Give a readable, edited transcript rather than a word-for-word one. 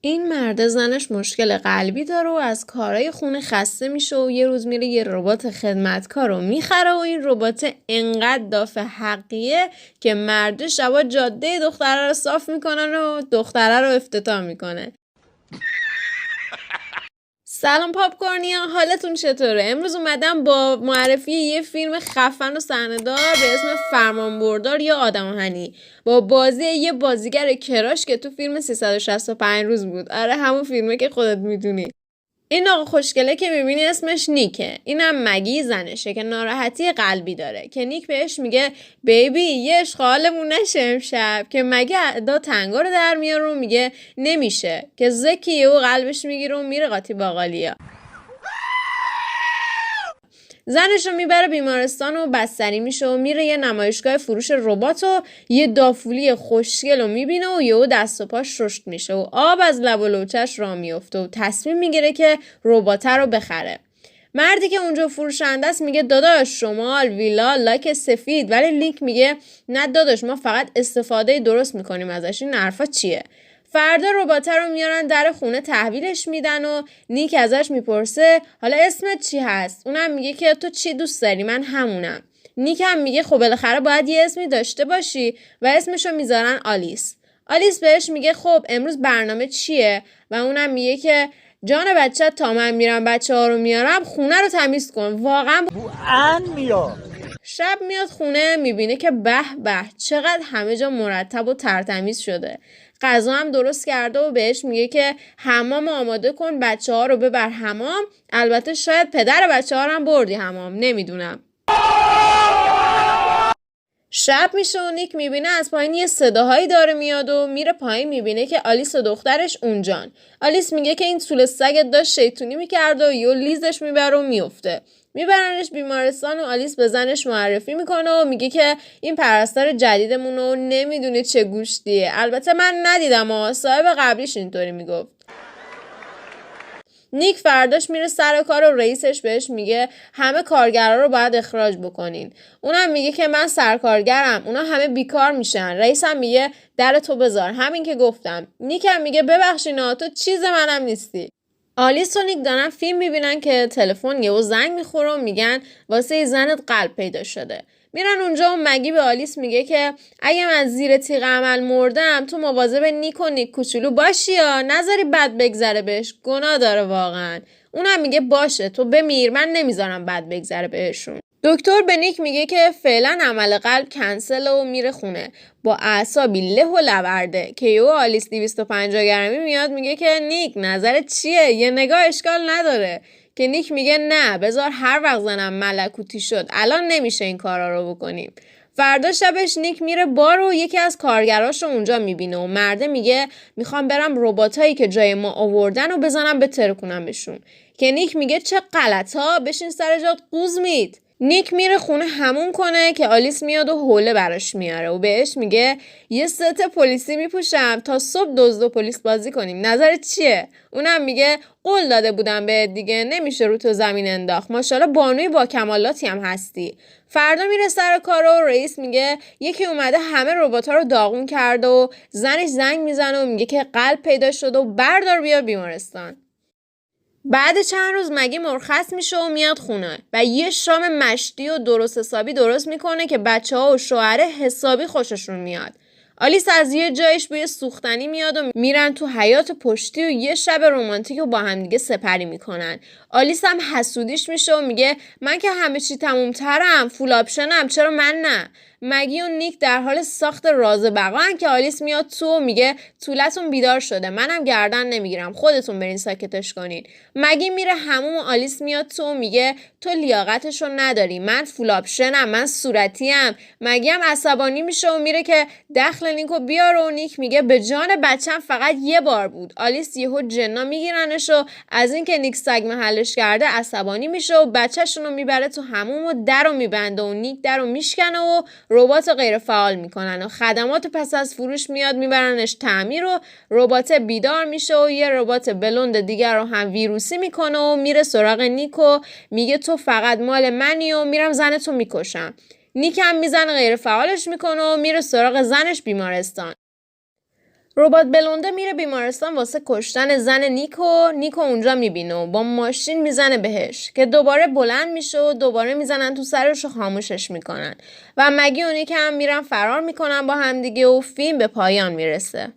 این مرد زنش مشکل قلبی داره و از کارهای خونه خسته میشه و یه روز میره یه ربات خدمتکار رو میخره و این ربات انقدر دافع حقیه که مرد شبا جاده دختره رو صاف میکنن و دختره رو افتتاح میکنه. سلام پاپکورنیا، حالتون چطوره؟ امروز اومدم با معرفی یه فیلم خفن و صحنه‌دار به اسم فرمانبردار یا آدم آهنی با بازی یه بازیگر کراش که تو فیلم 365 روز بود. آره همون فیلمه که خودت میدونی. این آقا خوشگله که میبینی اسمش نیکه. اینم مگی زنشه که ناراحتی قلبی داره که نیک بهش میگه بیبی یه اشغالمون نشه امشب، که مگی ادا تنگا رو در میاره و میگه نمیشه، که زکیه و قلبش میگیره و میره قاطی باقالیا. زنش رو میبره بیمارستان و بستری میشه و میره یه نمایشگاه فروش ربات و یه دافولی خوشگل رو میبینه و یهو دست و پاش رشد میشه و آب از لب و لوچش را میفته و تصمیم میگیره که ربات رو بخره. مردی که اونجا فروشنده است میگه داداش شمال ویلا لاک سفید، ولی نیک میگه نه داداش ما فقط استفاده درست میکنیم ازش. این حرفا چیه؟ فردا رباته رو میارن در خونه تحویلش میدن و نیک ازش میپرسه حالا اسمت چی هست؟ اونم میگه که تو چی دوست داری؟ من همونم. نیک هم میگه خب بالاخره باید یه اسمی داشته باشی و اسمشو میذارن آلیس. آلیس بهش میگه خب امروز برنامه چیه؟ و اونم میگه که جان بچه تا من میرم بچه ها رو میارم خونه رو تمیز کن. واقعا میاد. شب میاد خونه میبینه که به به چقدر همه جا مرتب و ترتمیز شده. غذا هم درست کرده و بهش میگه که حمام آماده کن، بچه ها رو ببر حمام. البته شاید پدر بچه ها رو هم بردی حمام، نمیدونم. شب میشه و نیک میبینه از پایین یه صداهایی داره میاد و میره پایین میبینه که آلیس و دخترش اونجان. آلیس میگه که این طول سگت داشت شیطونی میکرده و یه لیزش میبره و میفته. میبرنش بیمارستان و آلیس به زنش معرفی میکنه و میگه که این پرستار جدیدمونو نمیدونه چه گوشتیه. البته من ندیدم و صاحب قبلیش اینطوری میگفت. نیک فرداش میره سر کار و رئیسش بهش میگه همه کارگرا رو باید اخراج بکنین. اونم میگه که من سرکارگرم، اونا همه بیکار میشن. رئیسم میگه در تو بذار، همین که گفتم. نیکم میگه ببخشینا تو چیز منم نیستی. آلیس و نیک دارن فیلم میبینن که تلفن یهو زنگ میخوره و میگن واسه زنت قلب پیدا شده. میرن اونجا و مگی به آلیس میگه که اگه من زیر تیغ عمل مردم تو مواظب نیک و نیک کوچولو باشی یا نذاری بد بگذره بهش، گناه داره واقعا. اونم میگه باشه تو بمیر، من نمیذارم بد بگذره بهشون. دکتر به نیک میگه که فعلا عمل قلب کنسل و میره خونه با اعصابی له و لورده که یهو آلیس 250 گرمی میاد میگه که نیک نظرت چیه؟ یه نگاه اشکال نداره. که نیک میگه نه بذار هر وقت زنم ملکوتی شد الان نمیشه این کارا رو بکنیم. فردا شبش نیک میره بار و یکی از کارگراش رو اونجا میبینه و مرده میگه میخوام برم رباتایی که جای ما آوردن و بزنم به ترکونمشون. که نیک میگه چه غلطا، بشین سر جات قوزمید. نیک میره خونه همون کنه که آلیس میاد و حوله براش میاره و بهش میگه یه ست پلیسی میپوشم تا صبح دزد و پلیس بازی کنیم، نظرت چیه؟ اونم میگه قول داده بودم بهت دیگه، نمیشه رو تو زمین انداخت، ماشاءالله بانوی با کمالاتی هم هستی. فردا میره سر کار و رئیس میگه یکی اومده همه ربات‌ها رو داغون کرده و زنش زنگ میزنه و میگه که قلب پیدا شده و بردار بیا بیمارستان. بعد چند روز مگی مرخص میشه و میاد خونه و یه شام مشتی و درست حسابی درست میکنه که بچه ها و شوهره حسابی خوششون میاد. آلیس از یه جایش بوی سوختنی میاد و میرن تو حیاط پشتی و یه شب رمانتیک رو با همدیگه سپری میکنن. آلیس هم حسودیش میشه و میگه من که همه چی تمومترم، فول آپشنم، چرا من نه؟ مگی و نیک در حال ساخت راز بقان که آلیس میاد تو و میگه طولتون بیدار شده، منم گردن نمیگیرم، خودتون برین ساکتش کنین. مگی میره هموم و آلیس میاد تو و میگه تو لیاقتشو نداری، من فول آپشنم، من صورتیم. مگی هم عصبانی میشه و میره که دخل نیکو بیاره و نیک میگه به جان بچم فقط یه بار بود. آلیس یهو جنا میگیرنش و از اینکه نیک سگ محلش کرده عصبانی میشه و بچه‌شون رو میبره تو حموم و درو میبنده و نیک درو میشکنه و ربات غیر فعال میکنن و خدمات پس از فروش میاد میبرنش تعمیر و ربات بیدار میشه و یه ربات بلوند دیگر رو هم ویروسی میکنه و میره سراغ نیکو میگه تو فقط مال منی و میرم زنتو میکشم. نیک هم میزنه غیر فعالش میکنه و میره سراغ زنش بیمارستان. ربات بلونده میره بیمارستان واسه کشتن زن نیکو اونجا میبینه و با ماشین میزنه بهش که دوباره بلند میشه و دوباره میزنن تو سرش و خاموشش میکنن و مگی اونی که هم میرن فرار میکنن با همدیگه و فیلم به پایان میرسه.